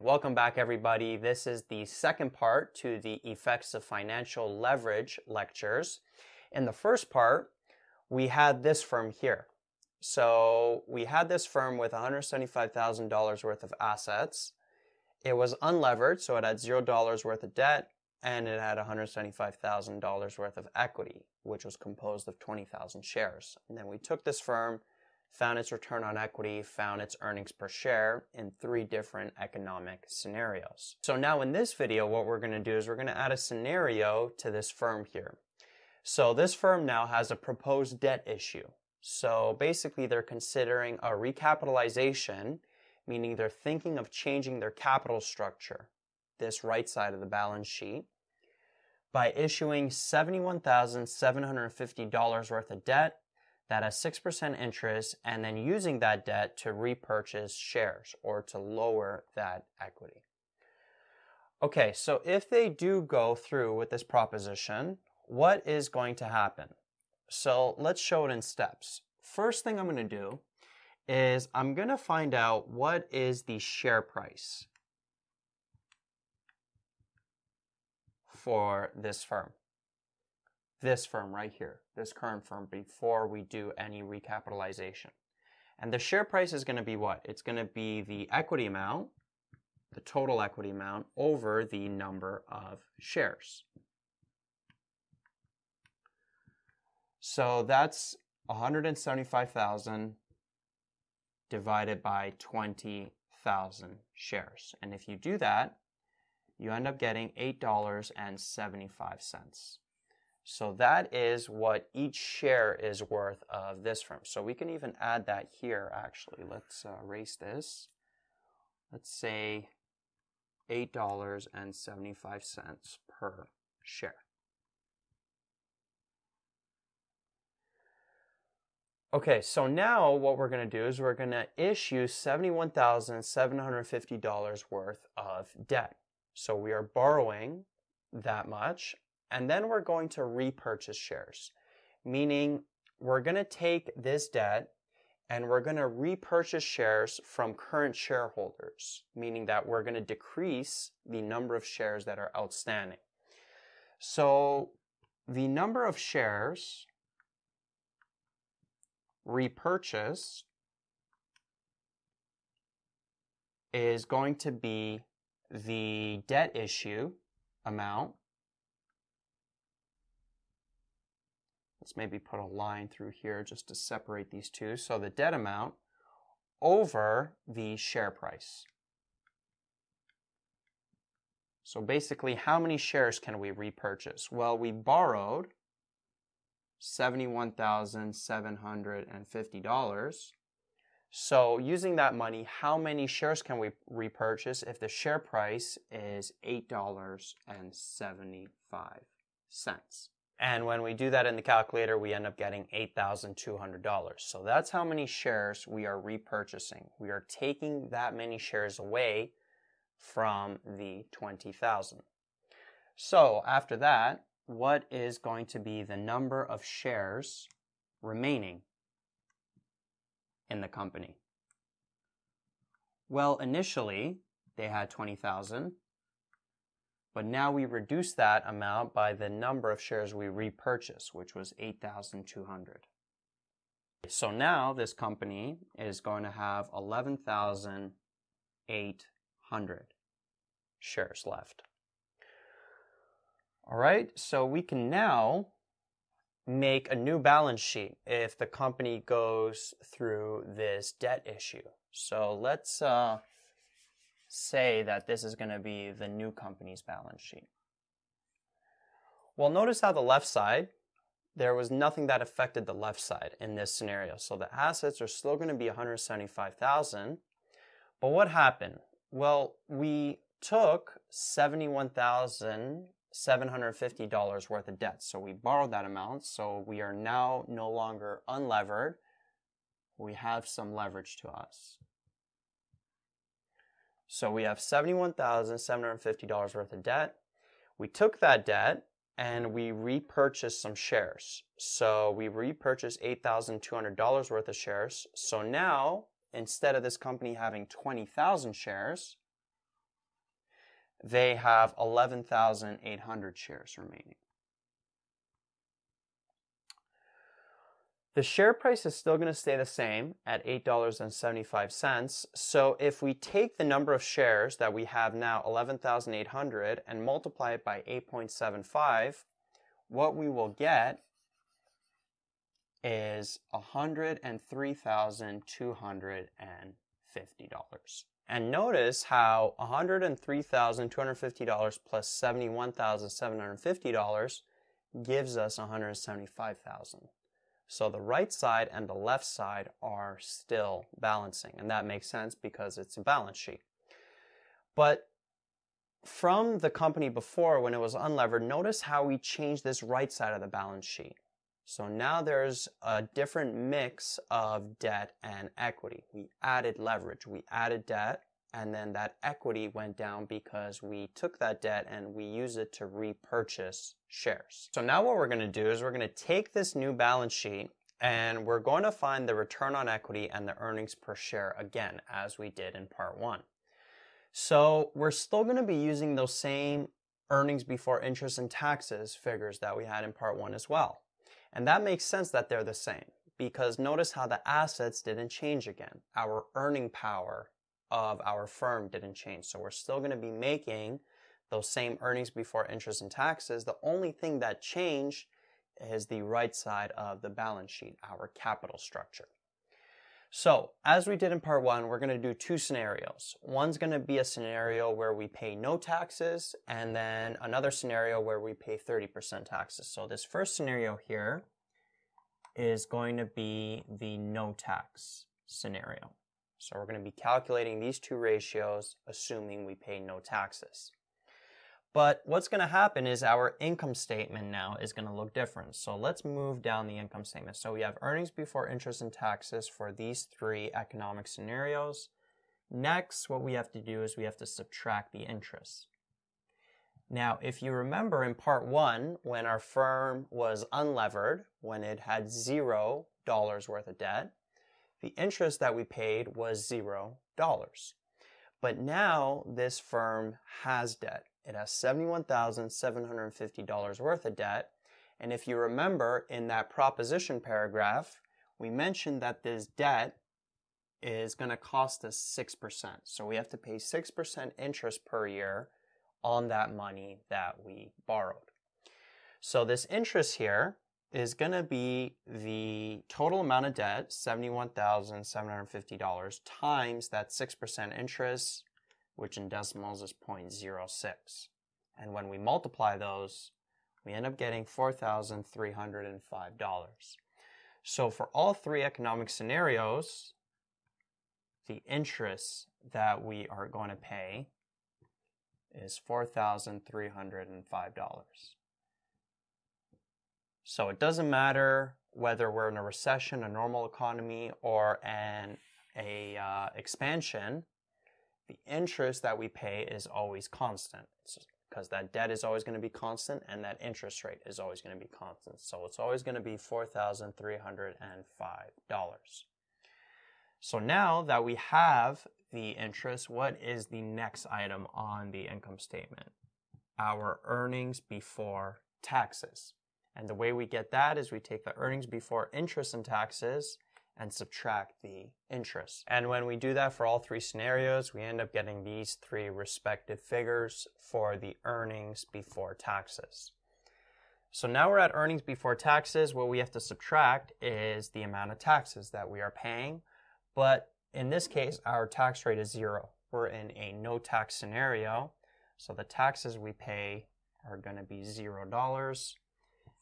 Welcome back, everybody. This is the second part to the Effects of Financial Leverage lectures. In the first part, we had this firm here. So we had this firm with $175,000 worth of assets. It was unlevered, so it had $0 worth of debt, and it had $175,000 worth of equity, which was composed of 20,000 shares. And then we took this firm, found its return on equity, found its earnings per share in 3 different economic scenarios. So now in this video, what we're going to do is we're going to add a scenario to this firm here. So this firm now has a proposed debt issue. So basically they're considering a recapitalization, meaning they're thinking of changing their capital structure, this right side of the balance sheet, by issuing $71,750 worth of debt that has 6% interest, and then using that debt to repurchase shares or to lower that equity. Okay, so if they do go through with this proposition, what is going to happen? So let's show it in steps. First thing I'm going to do is I'm going to find out what is the share price for this firm. This firm right here, this current firm, before we do any recapitalization. And the share price is going to be what? It's going to be the equity amount, the total equity amount, over the number of shares. So that's 175,000 divided by 20,000 shares. And if you do that, you end up getting $8.75. So that is what each share is worth of this firm. So we can even add that here, actually. Let's erase this. Let's say $8.75 per share. Okay, so now what we're going to do is we're going to issue $71,750 worth of debt. So we are borrowing that much. And then we're going to repurchase shares, meaning we're going to take this debt and we're going to repurchase shares from current shareholders, meaning that we're going to decrease the number of shares that are outstanding. So the number of shares repurchased is going to be the debt issue amount. Let's maybe put a line through here just to separate these two. So the debt amount over the share price. So basically, how many shares can we repurchase? Well, we borrowed $71,750. So using that money, how many shares can we repurchase if the share price is $8.75? And when we do that in the calculator, we end up getting $8,200. So that's how many shares we are repurchasing. We are taking that many shares away from the 20,000. So after that, what is going to be the number of shares remaining in the company? Well, initially, they had 20,000. But now we reduce that amount by the number of shares we repurchase, which was 8,200. So now this company is going to have 11,800 shares left. All right, so we can now make a new balance sheet if the company goes through this debt issue. So let's say that this is going to be the new company's balance sheet. Well, notice how the left side, there was nothing that affected the left side in this scenario. So the assets are still going to be $175,000. But what happened? Well, we took $71,750 worth of debt. So we borrowed that amount. So we are now no longer unlevered. We have some leverage to us. So we have $71,750 worth of debt. We took that debt and we repurchased some shares. So we repurchased $8,200 worth of shares. So now, instead of this company having 20,000 shares, they have 11,800 shares remaining. The share price is still going to stay the same at $8.75. So if we take the number of shares that we have now, 11,800, and multiply it by 8.75, what we will get is $103,250. And notice how $103,250 plus $71,750 gives us $175,000. So the right side and the left side are still balancing, and that makes sense because it's a balance sheet. But from the company before, when it was unlevered, notice how we changed this right side of the balance sheet. So now there's a different mix of debt and equity. We added leverage, we added debt, and then that equity went down because we took that debt and we used it to repurchase shares. So now what we're going to do is we're going to take this new balance sheet and we're going to find the return on equity and the earnings per share again, as we did in part 1. So we're still going to be using those same earnings before interest and taxes figures that we had in part 1 as well. And that makes sense that they're the same because notice how the assets didn't change again. Our earning power of our firm didn't change. So we're still going to be making those same earnings before interest and taxes. The only thing that changed is the right side of the balance sheet, our capital structure. So as we did in part 1, we're going to do 2 scenarios. One's going to be a scenario where we pay no taxes, and then another scenario where we pay 30% taxes. So this first scenario here is going to be the no tax scenario. So we're going to be calculating these 2 ratios, assuming we pay no taxes. But what's going to happen is our income statement now is going to look different. So let's move down the income statement. So we have earnings before interest and taxes for these 3 economic scenarios. Next, what we have to do is we have to subtract the interest. Now, if you remember in part 1, when our firm was unlevered, when it had $0 worth of debt, the interest that we paid was $0. But now this firm has debt. It has $71,750 worth of debt. And if you remember in that proposition paragraph, we mentioned that this debt is going to cost us 6%. So we have to pay 6% interest per year on that money that we borrowed. So this interest here is going to be the total amount of debt, $71,750, times that 6% interest, which in decimals is 0.06. And when we multiply those, we end up getting $4,305. So for all 3 economic scenarios, the interest that we are going to pay is $4,305. So it doesn't matter whether we're in a recession, a normal economy, or an expansion, the interest that we pay is always constant because that debt is always going to be constant and that interest rate is always going to be constant. So it's always going to be $4,305. So now that we have the interest, what is the next item on the income statement? Our earnings before taxes. And the way we get that is we take the earnings before interest and taxes and subtract the interest. And when we do that for all 3 scenarios, we end up getting these 3 respective figures for the earnings before taxes. So now we're at earnings before taxes. What we have to subtract is the amount of taxes that we are paying. But in this case, our tax rate is 0. We're in a no tax scenario. So the taxes we pay are going to be $0.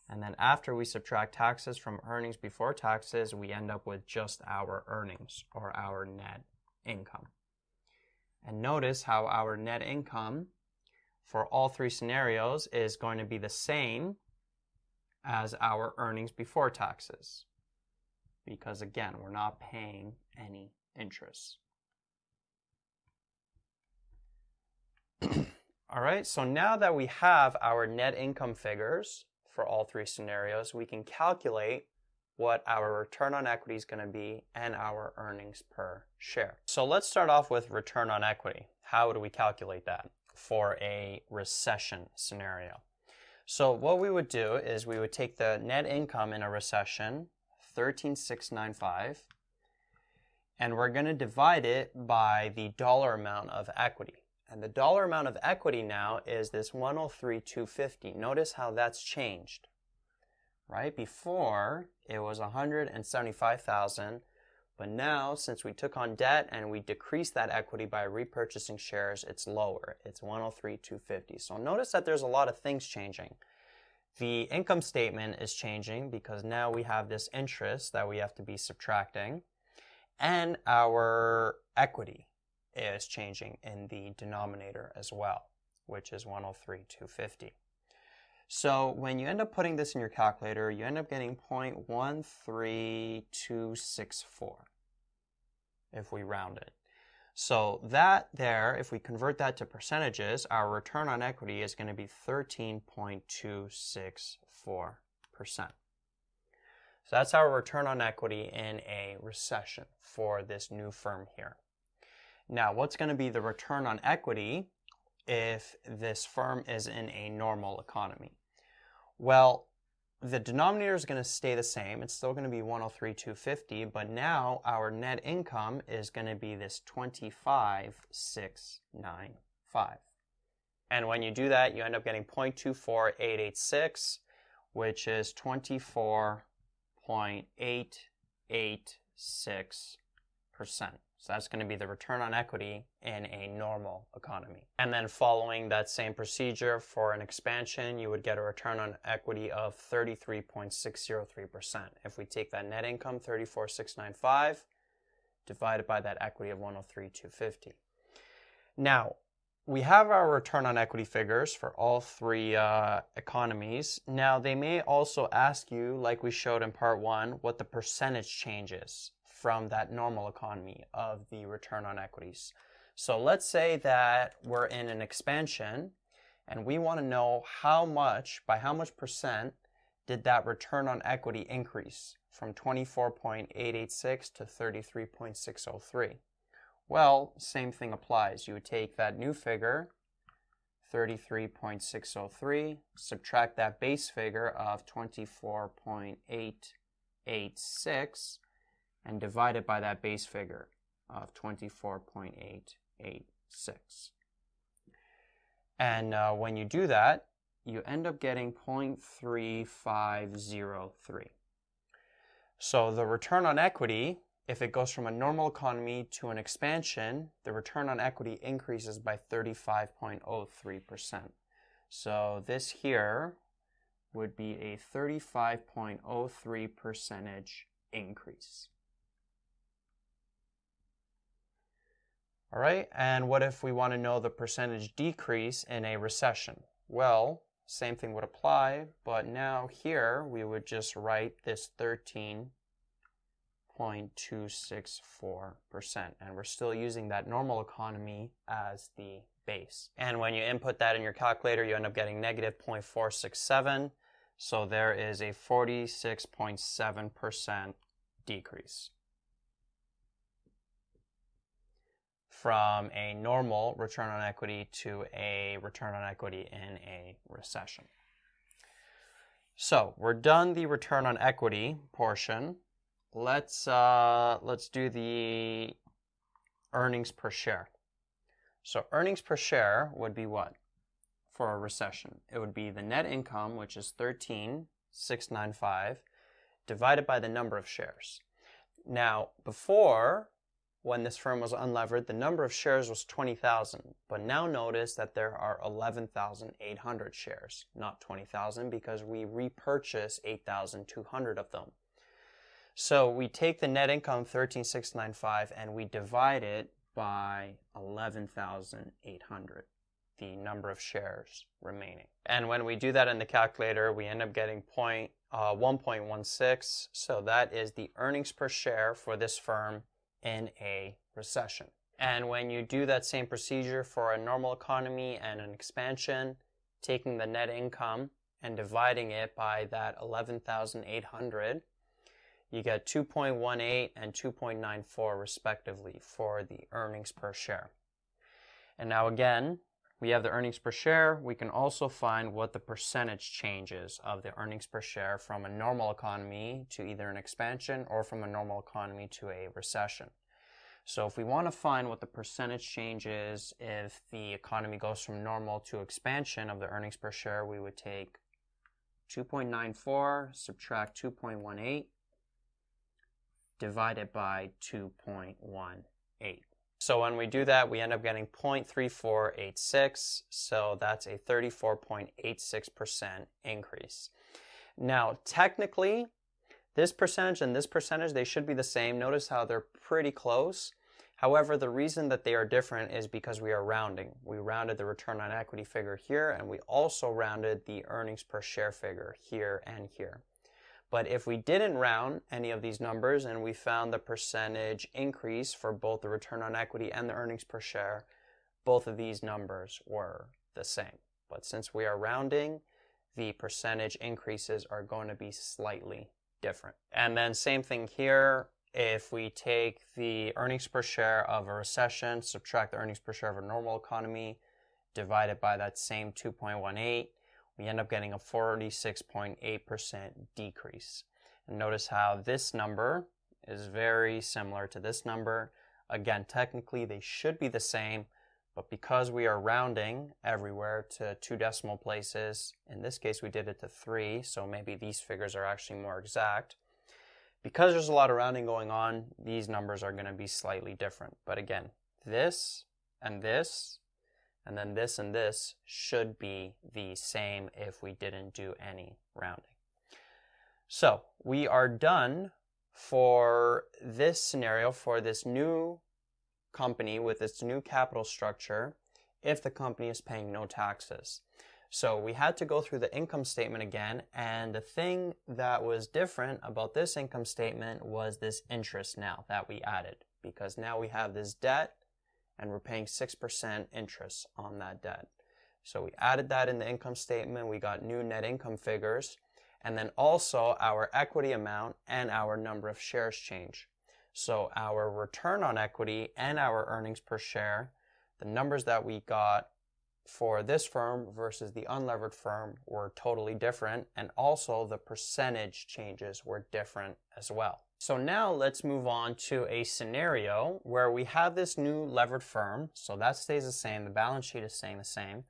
And then after we subtract taxes from earnings before taxes, we end up with just our earnings or our net income. And notice how our net income for all 3 scenarios is going to be the same as our earnings before taxes. Because again, we're not paying any interest. All right, so now that we have our net income figures for all 3 scenarios, we can calculate what our return on equity is going to be and our earnings per share. So let's start off with return on equity. How do we calculate that? for a recession scenario. So what we would do is we would take the net income in a recession, 13,695, and we're going to divide it by the dollar amount of equity. And the dollar amount of equity now is this 103,250. Notice how that's changed, right? Before it was 175,000, but now since we took on debt and we decreased that equity by repurchasing shares, it's lower. It's 103,250. So notice that there's a lot of things changing. The income statement is changing because now we have this interest that we have to be subtracting, and our equity is changing in the denominator as well, which is 103,250. So when you end up putting this in your calculator, you end up getting 0.13264 if we round it. So that there, if we convert that to percentages, our return on equity is going to be 13.264%. So that's our return on equity in a recession for this new firm here. Now, what's going to be the return on equity if this firm is in a normal economy? Well, the denominator is going to stay the same. It's still going to be 103,250, but now our net income is going to be this 25,695. And when you do that, you end up getting 0.24886, which is 24.886%. So that's going to be the return on equity in a normal economy. And then following that same procedure for an expansion, you would get a return on equity of 33.603%. If we take that net income, 34,695, divided by that equity of 103,250. Now, we have our return on equity figures for all three economies. Now, they may also ask you, like we showed in part one, what the percentage change is from that normal economy of the return on equities. So let's say that we're in an expansion and we want to know by how much percent did that return on equity increase from 24.886 to 33.603. Well, same thing applies. You would take that new figure, 33.603, subtract that base figure of 24.886, and divide it by that base figure of 24.886. And when you do that, you end up getting 0.3503. So the return on equity, if it goes from a normal economy to an expansion, the return on equity increases by 35.03%. So this here would be a 35.03% increase. All right, and what if we want to know the percentage decrease in a recession? Well, same thing would apply, but now here we would just write this 13.264%, and we're still using that normal economy as the base. And when you input that in your calculator, you end up getting negative 0.467, so there is a 46.7% decrease from a normal return on equity to a return on equity in a recession. So we're done the return on equity portion. Let's do the earnings per share. So earnings per share would be what for a recession? It would be the net income, which is 13,695, divided by the number of shares. Now, before, when this firm was unlevered, the number of shares was 20,000, but now notice that there are 11,800 shares, not 20,000, because we repurchase 8,200 of them. So we take the net income 13,695 and we divide it by 11,800, the number of shares remaining. And when we do that in the calculator, we end up getting 1.16. So that is the earnings per share for this firm in a recession. And when you do that same procedure for a normal economy and an expansion, taking the net income and dividing it by that 11,800, you get 2.18 and 2.94 respectively for the earnings per share. And now again, We have the earnings per share. We can also find what the percentage change is of the earnings per share from a normal economy to either an expansion or from a normal economy to a recession. So if we want to find what the percentage change is if the economy goes from normal to expansion of the earnings per share, we would take 2.94, subtract 2.18, divided by 2.18. So when we do that, we end up getting 0.3486, so that's a 34.86% increase. Now, technically, this percentage and this percentage, they should be the same. Notice how they're pretty close. However, the reason that they are different is because we are rounding. We rounded the return on equity figure here, and we also rounded the earnings per share figure here and here. But if we didn't round any of these numbers and we found the percentage increase for both the return on equity and the earnings per share, both of these numbers were the same. But since we are rounding, the percentage increases are going to be slightly different. And then same thing here. If we take the earnings per share of a recession, subtract the earnings per share of a normal economy, divide it by that same 2.18, we end up getting a 46.8% decrease. And notice how this number is very similar to this number. Again, technically they should be the same, but because we are rounding everywhere to 2 decimal places, in this case we did it to 3, so maybe these figures are actually more exact. Because there's a lot of rounding going on, these numbers are going to be slightly different. But again, this and this, and then this and this should be the same if we didn't do any rounding. So we are done for this scenario, for this new company with its new capital structure, if the company is paying no taxes. So we had to go through the income statement again, and the thing that was different about this income statement was this interest now that we added, because now we have this debt and we're paying 6% interest on that debt. So we added that in the income statement, we got new net income figures, and then also our equity amount and our number of shares change. So our return on equity and our earnings per share, the numbers that we got for this firm versus the unlevered firm were totally different, and also the percentage changes were different as well. So now let's move on to a scenario where we have this new levered firm, so that stays the same, the balance sheet is staying the same,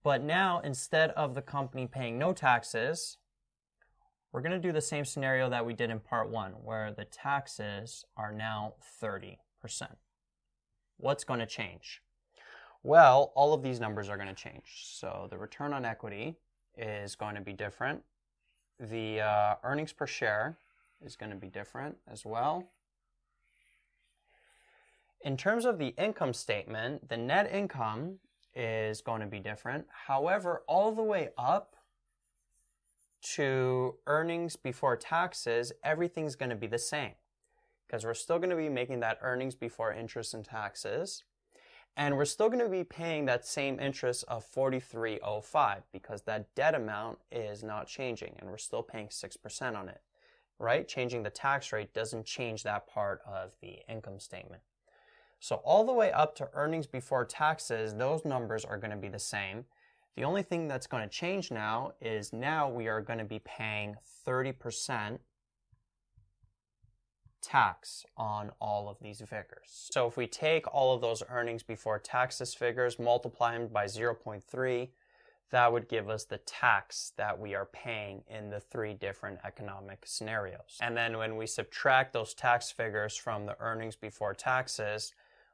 but now instead of the company paying no taxes, we're going to do the same scenario that we did in part 1, where the taxes are now 30%. What's going to change? Well, all of these numbers are going to change. So the return on equity is going to be different. The earnings per share is going to be different as well. In terms of the income statement, the net income is going to be different. However, all the way up to earnings before taxes, everything's going to be the same, because we're still going to be making that earnings before interest and taxes. And we're still going to be paying that same interest of $43.05 because that debt amount is not changing and we're still paying 6% on it, right? Changing the tax rate doesn't change that part of the income statement. So all the way up to earnings before taxes, those numbers are going to be the same. The only thing that's going to change now is now we are going to be paying 30% tax on all of these figures. So if we take all of those earnings before taxes figures, multiply them by 0.3, that would give us the tax that we are paying in the 3 different economic scenarios. And then when we subtract those tax figures from the earnings before taxes,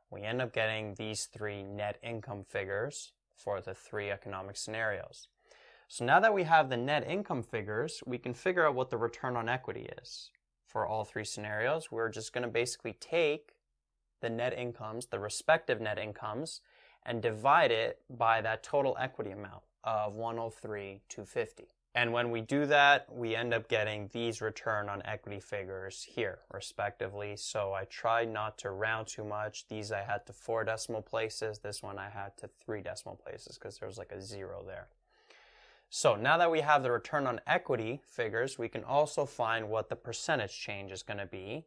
we end up getting these 3 net income figures for the 3 economic scenarios. So now that we have the net income figures, we can figure out what the return on equity is. For all 3 scenarios, we're just going to basically take the net incomes, the respective net incomes, and divide it by that total equity amount of 103,250. And when we do that, we end up getting these return on equity figures here, respectively. So I tried not to round too much. These I had to 4 decimal places. This one I had to 3 decimal places because there was like a 0 there. So now that we have the return on equity figures, we can also find what the percentage change is going to be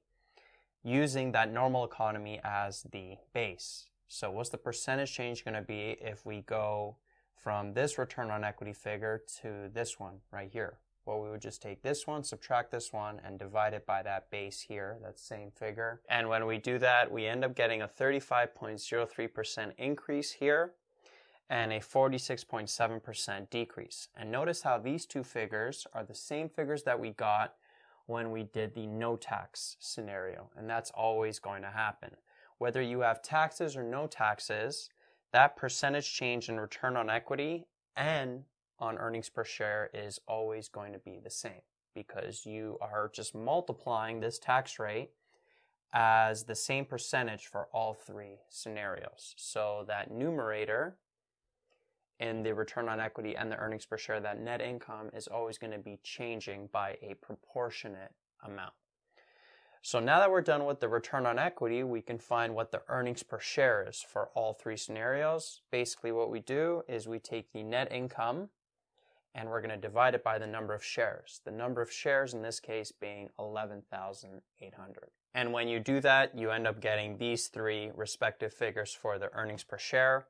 using that normal economy as the base. So what's the percentage change going to be if we go from this return on equity figure to this one right here? Well, we would just take this one, subtract this one, and divide it by that base here, that same figure. And when we do that, we end up getting a 35.03% increase here and a 46.7% decrease. And notice how these two figures are the same figures that we got when we did the no tax scenario. And that's always going to happen. Whether you have taxes or no taxes, that percentage change in return on equity and on earnings per share is always going to be the same, because you are just multiplying this tax rate as the same percentage for all three scenarios. So that numerator in the return on equity and the earnings per share, that net income, is always going to be changing by a proportionate amount. So now that we're done with the return on equity, we can find what the earnings per share is for all three scenarios. Basically what we do is we take the net income and we're going to divide it by the number of shares. The number of shares in this case being 11,800. And when you do that, you end up getting these three respective figures for the earnings per share.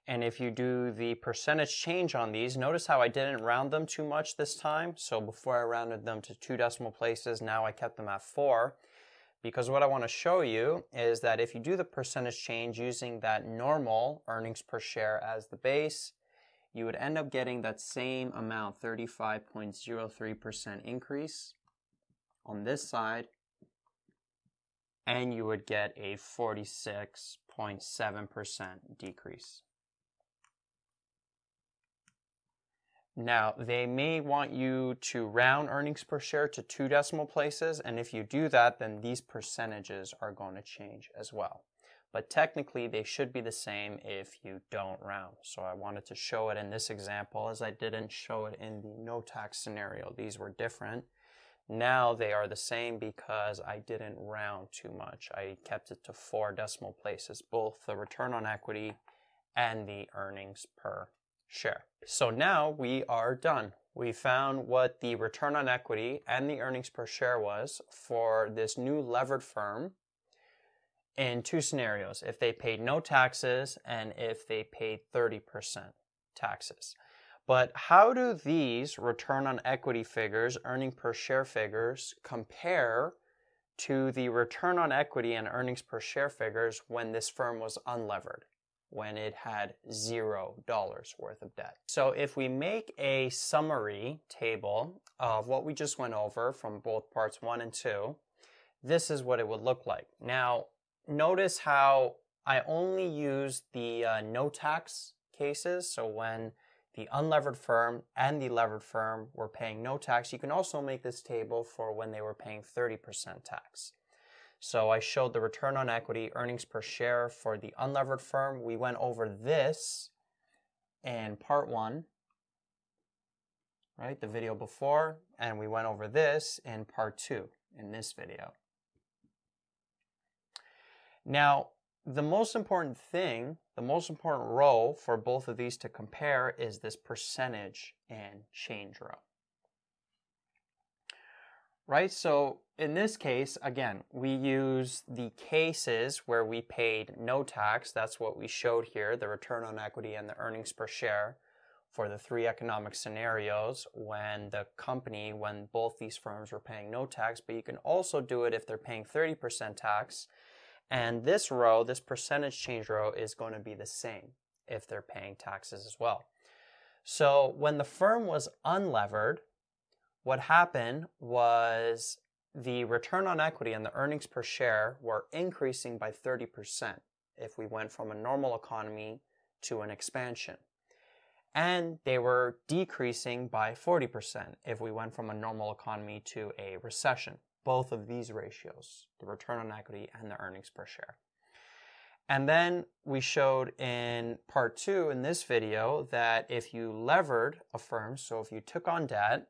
And if you do the percentage change on these, notice how I didn't round them too much this time. So before I rounded them to 2 decimal places, now I kept them at 4. Because what I want to show you is that if you do the percentage change using that normal earnings per share as the base, you would end up getting that same amount, 35.03% increase on this side, and you would get a 46.7% decrease. Now, they may want you to round earnings per share to 2 decimal places, and if you do that, then these percentages are going to change as well. But technically, they should be the same if you don't round. So I wanted to show it in this example, as I didn't show it in the no tax scenario. These were different. Now they are the same because I didn't round too much. I kept it to 4 decimal places, both the return on equity and the earnings per share. So now we are done. We found what the return on equity and the earnings per share was for this new levered firm in 2 scenarios: if they paid no taxes and if they paid 30% taxes. But how do these return on equity figures, earnings per share figures, compare to the return on equity and earnings per share figures when this firm was unlevered, when it had $0 worth of debt? So if we make a summary table of what we just went over from both parts 1 and 2, this is what it would look like. Now, notice how I only used the no tax cases. So when the unlevered firm and the levered firm were paying no tax, you can also make this table for when they were paying 30% tax. So I showed the return on equity, earnings per share for the unlevered firm. We went over this in part 1, right, the video before, and we went over this in part 2 in this video. Now, the most important thing, the most important row for both of these to compare is this percentage and change row. Right, so in this case, again, we use the cases where we paid no tax. That's what we showed here, the return on equity and the earnings per share for the 3 economic scenarios when both these firms were paying no tax. But you can also do it if they're paying 30% tax. And this row, this percentage change row, is going to be the same if they're paying taxes as well. So when the firm was unlevered, what happened was the return on equity and the earnings per share were increasing by 30% if we went from a normal economy to an expansion. And they were decreasing by 40% if we went from a normal economy to a recession. Both of these ratios, the return on equity and the earnings per share. And then we showed in part 2 in this video that if you levered a firm, so if you took on debt,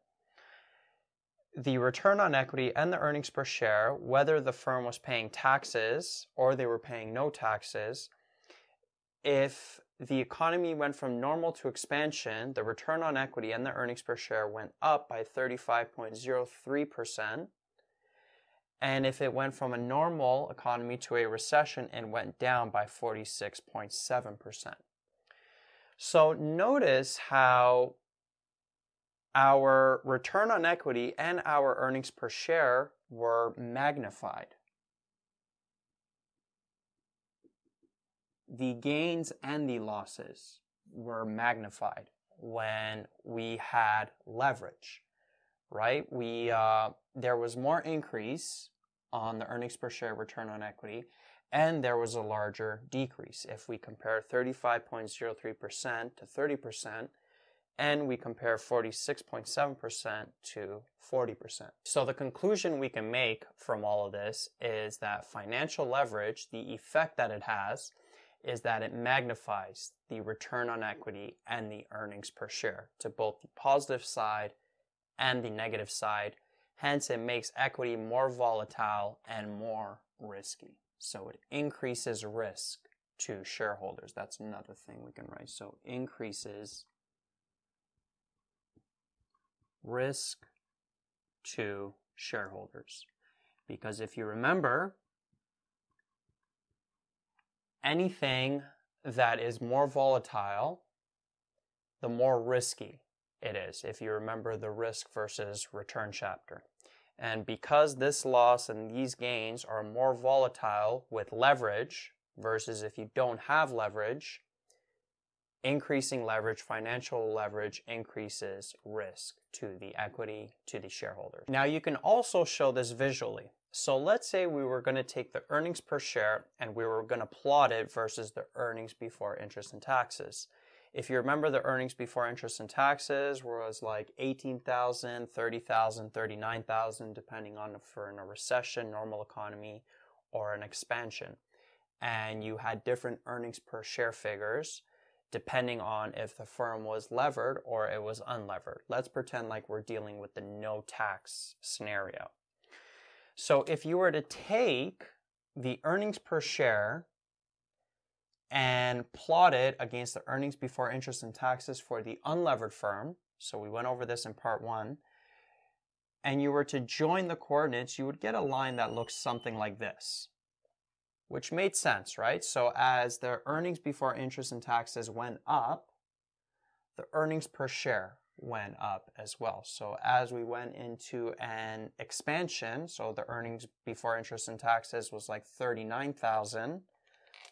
the return on equity and the earnings per share, whether the firm was paying taxes or they were paying no taxes, if the economy went from normal to expansion, the return on equity and the earnings per share went up by 35.03%. And if it went from a normal economy to a recession, it went down by 46.7%. So notice how our return on equity and our earnings per share were magnified. The gains and the losses were magnified when we had leverage, right? There was more increase on the earnings per share return on equity, and there was a larger decrease if we compare 35.03% to 30%, and we compare 46.7% to 40%. So the conclusion we can make from all of this is that financial leverage, the effect that it has, is that it magnifies the return on equity and the earnings per share to both the positive side and the negative side. Hence, it makes equity more volatile and more risky. So it increases risk to shareholders. That's another thing we can write. So increases risk to shareholders. Because if you remember, anything that is more volatile, the more risky it is, if you remember the risk versus return chapter. And because this loss and these gains are more volatile with leverage versus if you don't have leverage, increasing leverage, financial leverage, increases risk to the equity, to the shareholder. Now you can also show this visually. So let's say we were going to take the earnings per share and we were going to plot it versus the earnings before interest and taxes. If you remember, the earnings before interest and taxes was like 18,000, 30,000, 39,000, depending on if we're in a recession, normal economy, or an expansion. And you had different earnings per share figures depending on if the firm was levered or it was unlevered. Let's pretend like we're dealing with the no tax scenario. So if you were to take the earnings per share and plot it against the earnings before interest and taxes for the unlevered firm, so we went over this in part 1, and you were to join the coordinates, you would get a line that looks something like this, which made sense, right? So as the earnings before interest and taxes went up, the earnings per share went up as well. So as we went into an expansion, so the earnings before interest and taxes was like 39,000.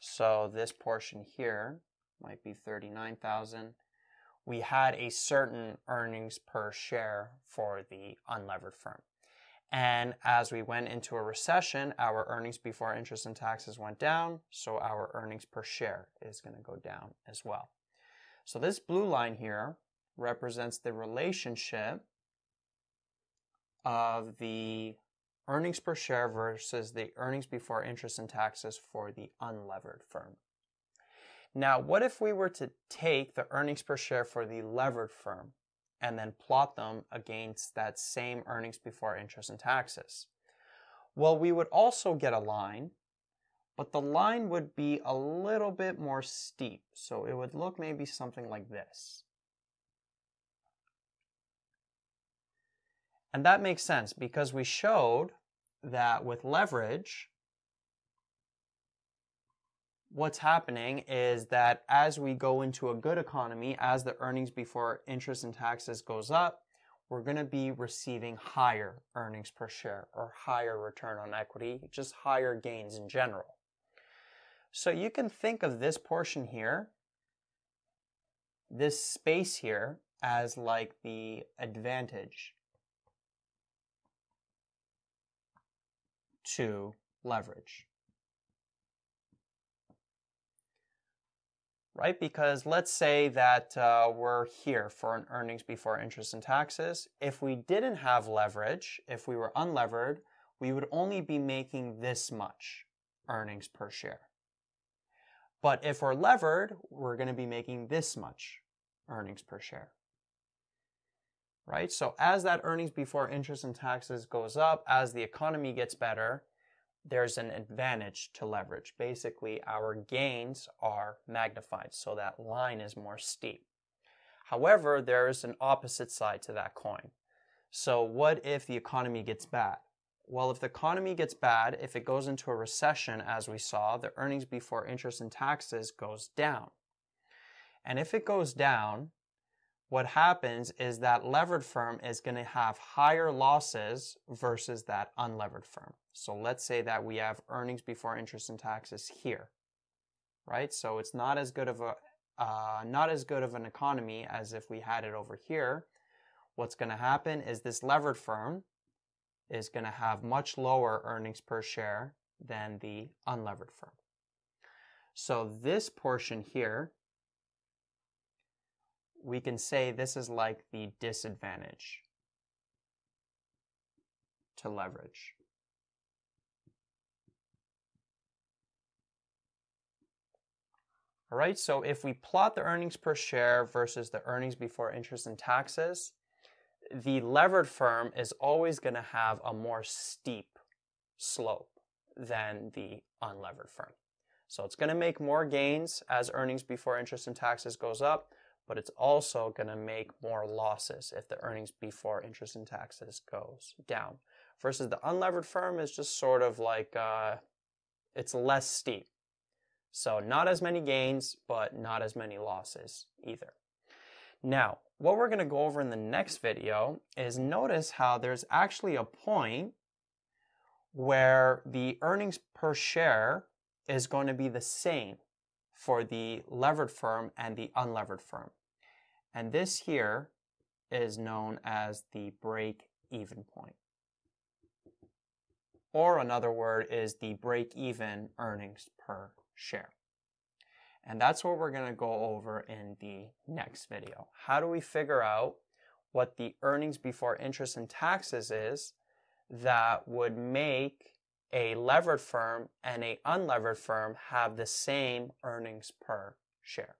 So this portion here might be 39,000. We had a certain earnings per share for the unlevered firm. And as we went into a recession, our earnings before interest and taxes went down, so our earnings per share is going to go down as well. So this blue line here represents the relationship of the earnings per share versus the earnings before interest and taxes for the unlevered firm. Now, what if we were to take the earnings per share for the levered firm and then plot them against that same earnings before interest and taxes? Well, we would also get a line, but the line would be a little bit more steep. So it would look maybe something like this. And that makes sense because we showed that with leverage, what's happening is that as we go into a good economy, as the earnings before interest and taxes goes up, we're going to be receiving higher earnings per share or higher return on equity, just higher gains in general. So you can think of this portion here, this space here, as like the advantage to leverage. Right? Because let's say that we're here for an earnings before interest and taxes. If we didn't have leverage, if we were unlevered, we would only be making this much earnings per share. But if we're levered, we're going to be making this much earnings per share. Right? So as that earnings before interest and taxes goes up, as the economy gets better, there's an advantage to leverage. Basically, our gains are magnified, so that line is more steep. However, there is an opposite side to that coin. So what if the economy gets bad? Well, if the economy gets bad, if it goes into a recession, as we saw, the earnings before interest and taxes goes down. And if it goes down, what happens is that levered firm is going to have higher losses versus that unlevered firm. So let's say that we have earnings before interest and taxes here, right? So it's not as good of an economy as if we had it over here. What's going to happen is this levered firm is going to have much lower earnings per share than the unlevered firm. So this portion here, we can say this is like the disadvantage to leverage. All right, so if we plot the earnings per share versus the earnings before interest and taxes, the levered firm is always going to have a more steep slope than the unlevered firm. So it's going to make more gains as earnings before interest and taxes goes up, but it's also going to make more losses if the earnings before interest and taxes goes down. Versus the unlevered firm is just sort of like, it's less steep. So not as many gains, but not as many losses either. Now, what we're going to go over in the next video is notice how there's actually a point where the earnings per share is going to be the same for the levered firm and the unlevered firm. And this here is known as the break-even point. Or another word is the break-even earnings per share. And that's what we're going to go over in the next video. How do we figure out what the earnings before interest and taxes is that would make a levered firm and an unlevered firm have the same earnings per share?